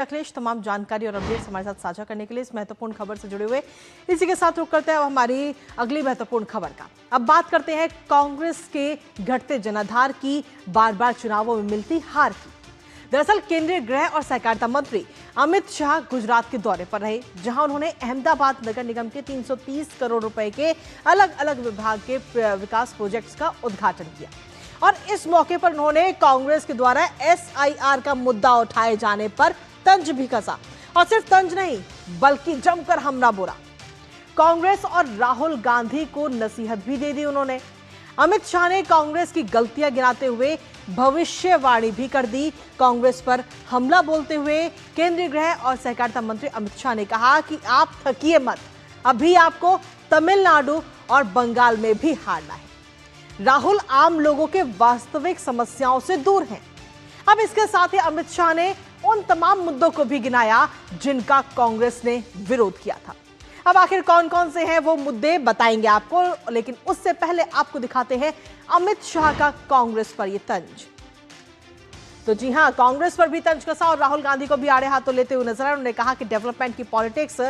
अखिलेश, तमाम जानकारी और अपडेट्स हमारे साथ साझा करने के लिए इस महत्वपूर्ण खबर से जुड़े हुए। इसी के साथ रुक करते हैं हमारी अगली महत्वपूर्ण खबर का। अब बात करते हैं कांग्रेस के घटते जनाधार की, बार बार चुनावों में मिलती हार की। दरअसल केंद्रीय गृह और सहकारिता मंत्री अमित शाह गुजरात के दौरे पर रहे, जहां उन्होंने अहमदाबाद नगर निगम के 330 करोड़ रुपए के अलग अलग विभाग के विकास प्रोजेक्ट्स का उद्घाटन किया। और इस मौके पर उन्होंने कांग्रेस के द्वारा SIR का मुद्दा उठाए जाने पर तंज भी कसा, और सिर्फ तंज नहीं बल्कि जमकर हमला बोला। कांग्रेस और राहुल गांधी को नसीहत भी दे दी उन्होंने। अमित शाह ने कांग्रेस की गलतियां गिनाते हुए भविष्यवाणी भी कर दी। कांग्रेस पर हमला बोलते हुए केंद्रीय गृह और सहकारिता मंत्री अमित शाह ने कहा कि आप थकिए मत, अभी आपको तमिलनाडु और बंगाल में भी हारना है। राहुल आम लोगों के वास्तविक समस्याओं से दूर हैं। अब इसके साथ ही अमित शाह ने उन तमाम मुद्दों को भी गिनाया जिनका कांग्रेस ने विरोध किया था। अब आखिर कौन कौन से हैं वो मुद्दे बताएंगे आपको, लेकिन उससे पहले आपको दिखाते हैं अमित शाह का कांग्रेस पर ये तंज। तो जी हां, कांग्रेस पर भी तंज कसा और राहुल गांधी को भी आड़े हाथों लेते हुए नजर आए। उन्होंने कहा कि डेवलपमेंट की पॉलिटिक्स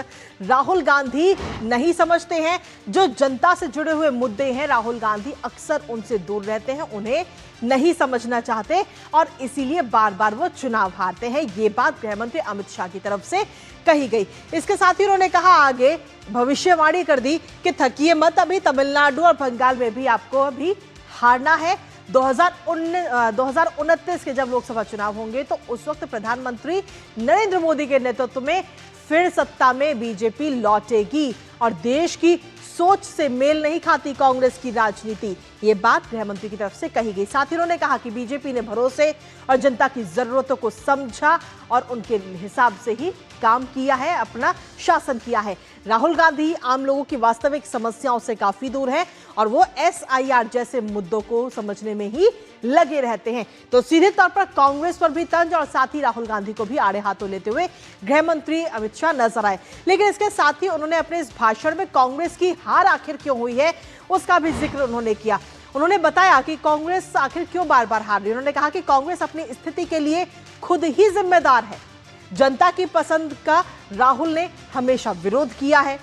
राहुल गांधी नहीं समझते हैं। जो जनता से जुड़े हुए मुद्दे हैं, राहुल गांधी अक्सर उनसे दूर रहते हैं, उन्हें नहीं समझना चाहते और इसीलिए बार बार वो चुनाव हारते हैं। ये बात गृह मंत्री अमित शाह की तरफ से कही गई। इसके साथ ही उन्होंने कहा, आगे भविष्यवाणी कर दी कि थकिए मत, अभी तमिलनाडु और बंगाल में भी आपको अभी हारना है। 2029 के जब लोकसभा चुनाव होंगे तो उस वक्त प्रधानमंत्री नरेंद्र मोदी के नेतृत्व में फिर सत्ता में बीजेपी लौटेगी और देश की सोच से मेल नहीं खाती कांग्रेस की राजनीति। ये बात गृह मंत्री की तरफ से कही गई। साथ ही उन्होंने कहा कि बीजेपी ने भरोसे और जनता की जरूरतों को समझा और उनके हिसाब से ही काम किया है, अपना शासन किया है। राहुल गांधी आम लोगों की वास्तविक समस्याओं से काफी दूर हैं और वो SIR जैसे मुद्दों को समझने में ही लगे रहते हैं। तो सीधे तौर पर कांग्रेस पर भी तंज और साथ ही राहुल गांधी को भी आड़े हाथों लेते हुए गृह मंत्री अमित शाह नजर आए। लेकिन इसके साथ ही उन्होंने अपने इस भाषण में कांग्रेस की हार आखिर क्यों हुई है उसका भी जिक्र उन्होंने किया। उन्होंने बताया कि कांग्रेस आखिर क्यों बार बार हार रही है। उन्होंने कहा कि कांग्रेस अपनी स्थिति के लिए खुद ही जिम्मेदार है। जनता की पसंद का राहुल ने हमेशा विरोध किया है।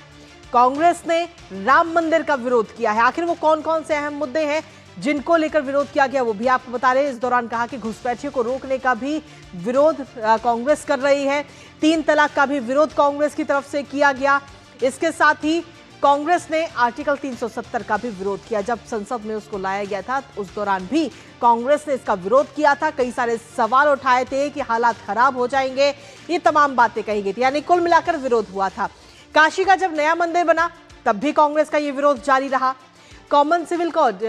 कांग्रेस ने राम मंदिर का विरोध किया है। आखिर वो कौन कौन से अहम मुद्दे हैं जिनको लेकर विरोध किया गया वो भी आपको बता रहे हैं। इस दौरान कहा कि घुसपैठियों को रोकने का भी विरोध कांग्रेस कर रही है। 3 तलाक का भी विरोध कांग्रेस की तरफ से किया गया। इसके साथ ही कांग्रेस ने आर्टिकल 370 का भी विरोध किया। जब संसद में उसको लाया गया था उस दौरान भी कांग्रेस ने इसका विरोध किया था। कई सारे सवाल उठाए थे कि हालात खराब हो जाएंगे, ये तमाम बातें कही गई थी। यानी कुल मिलाकर विरोध हुआ था। काशी का जब नया मंदिर बना तब भी कांग्रेस का ये विरोध जारी रहा। कॉमन सिविल कोड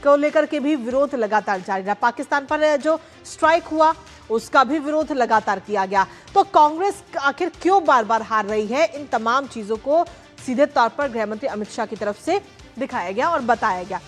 को लेकर के भी विरोध लगातार जारी रहा। पाकिस्तान पर जो स्ट्राइक हुआ उसका भी विरोध लगातार किया गया। तो कांग्रेस आखिर क्यों बार बार हार रही है, इन तमाम चीजों को सीधे तौर पर गृह मंत्री अमित शाह की तरफ से दिखाया गया और बताया गया।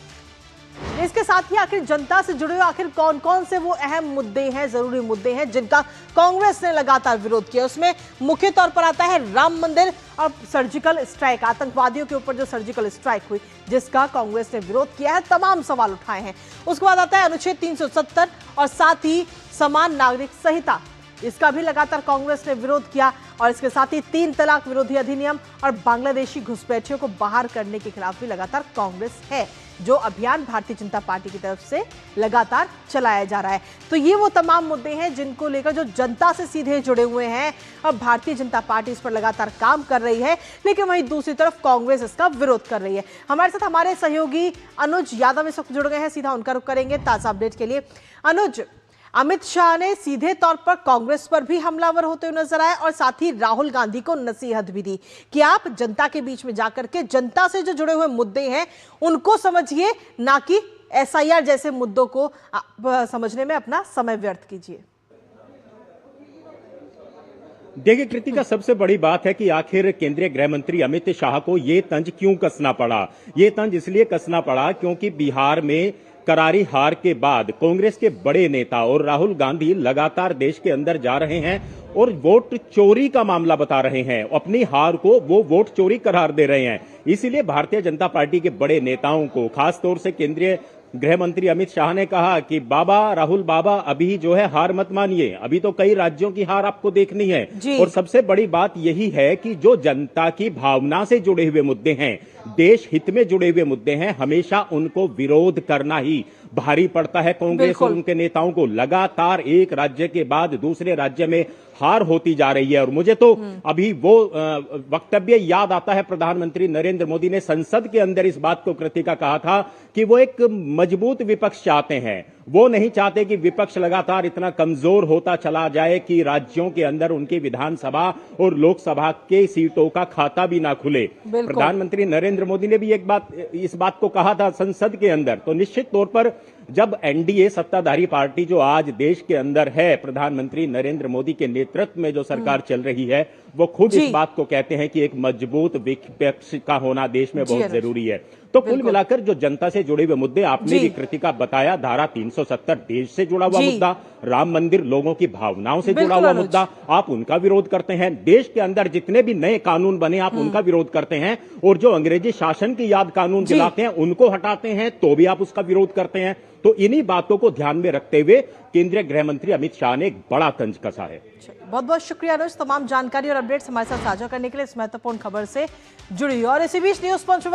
इसके साथ ही आखिर जनता से जुड़े हुए आखिर कौन कौन से वो अहम मुद्दे हैं, जरूरी मुद्दे हैं जिनका कांग्रेस ने लगातार विरोध किया, उसमें मुख्य तौर पर आता है राम मंदिर और सर्जिकल स्ट्राइक। आतंकवादियों के ऊपर जो सर्जिकल स्ट्राइक हुई जिसका कांग्रेस ने विरोध किया है, तमाम सवाल उठाए हैं। उसके बाद आता है अनुच्छेद 370 और साथ ही समान नागरिक संहिता, इसका भी लगातार कांग्रेस ने विरोध किया। और इसके साथ ही 3 तलाक विरोधी अधिनियम और बांग्लादेशी घुसपैठियों को बाहर करने के खिलाफ भी लगातार कांग्रेस है, जो अभियान भारतीय जनता पार्टी की तरफ से लगातार चलाया जा रहा है। तो ये वो तमाम मुद्दे हैं जिनको लेकर जो जनता से सीधे जुड़े हुए हैं और भारतीय जनता पार्टी इस पर लगातार काम कर रही है। लेकिन वहीं दूसरी तरफ कांग्रेस इसका विरोध कर रही है। हमारे साथ हमारे सहयोगी अनुज यादव इस वक्त जुड़ गए हैं, सीधा उनका रुख करेंगे ताजा अपडेट के लिए। अनुज, अमित शाह ने सीधे तौर पर कांग्रेस पर भी हमलावर होते हुए नजर आए और साथ ही राहुल गांधी को नसीहत भी दी कि आप जनता के बीच में जाकर के जनता से जो जुड़े हुए मुद्दे हैं उनको समझिए, ना कि SIR जैसे मुद्दों को समझने में अपना समय व्यर्थ कीजिए। देखिए कृतिका, सबसे बड़ी बात है कि आखिर केंद्रीय गृह मंत्री अमित शाह को ये तंज क्यों कसना पड़ा। ये तंज इसलिए कसना पड़ा क्योंकि बिहार में करारी हार के बाद कांग्रेस के बड़े नेता और राहुल गांधी लगातार देश के अंदर जा रहे हैं और वोट चोरी का मामला बता रहे हैं। अपनी हार को वो वोट चोरी करार दे रहे हैं। इसीलिए भारतीय जनता पार्टी के बड़े नेताओं को, खासतौर से केंद्रीय गृह मंत्री अमित शाह ने कहा कि राहुल बाबा अभी जो है हार मत मानिए, अभी तो कई राज्यों की हार आपको देखनी है। और सबसे बड़ी बात यही है कि जो जनता की भावना से जुड़े हुए मुद्दे हैं, देश हित में जुड़े हुए मुद्दे हैं, हमेशा उनको विरोध करना ही भारी पड़ता है कांग्रेस और उनके नेताओं को। लगातार एक राज्य के बाद दूसरे राज्य में हार होती जा रही है। और मुझे तो अभी वो वक्तव्य याद आता है, प्रधानमंत्री नरेंद्र मोदी ने संसद के अंदर इस बात को कृतिका कहा था कि वो एक मजबूत विपक्ष चाहते हैं। वो नहीं चाहते कि विपक्ष लगातार इतना कमजोर होता चला जाए कि राज्यों के अंदर उनकी विधानसभा और लोकसभा के सीटों का खाता भी ना खुले। प्रधानमंत्री नरेंद्र मोदी ने भी इस बात को कहा था संसद के अंदर। तो निश्चित तौर पर जब एनडीए सत्ताधारी पार्टी जो आज देश के अंदर है, प्रधानमंत्री नरेंद्र मोदी के नेतृत्व में जो सरकार चल रही है, वो खुद इस बात को कहते हैं कि एक मजबूत विपक्ष का होना देश में बहुत जरूरी है। तो कुल मिलाकर जो जनता से जुड़े हुए मुद्दे आपने भी कृतिका बताया, धारा 370 देश से जुड़ा हुआ मुद्दा, राम मंदिर लोगों की भावनाओं से जुड़ा हुआ मुद्दा, आप उनका विरोध करते हैं। देश के अंदर जितने भी नए कानून बने आप उनका विरोध करते हैं, और जो अंग्रेजी शासन की याद कानून दिलाते हैं उनको हटाते हैं तो भी आप उसका विरोध करते हैं। तो इन्हीं बातों को ध्यान में रखते हुए केंद्रीय गृह मंत्री अमित शाह ने एक बड़ा तंज कसा है। बहुत बहुत शुक्रिया अनुज, तमाम जानकारी और अपडेट्स हमारे साथ साझा करने के लिए, इस महत्वपूर्ण खबर से जुड़ी। और इसी बीच न्यूज पंच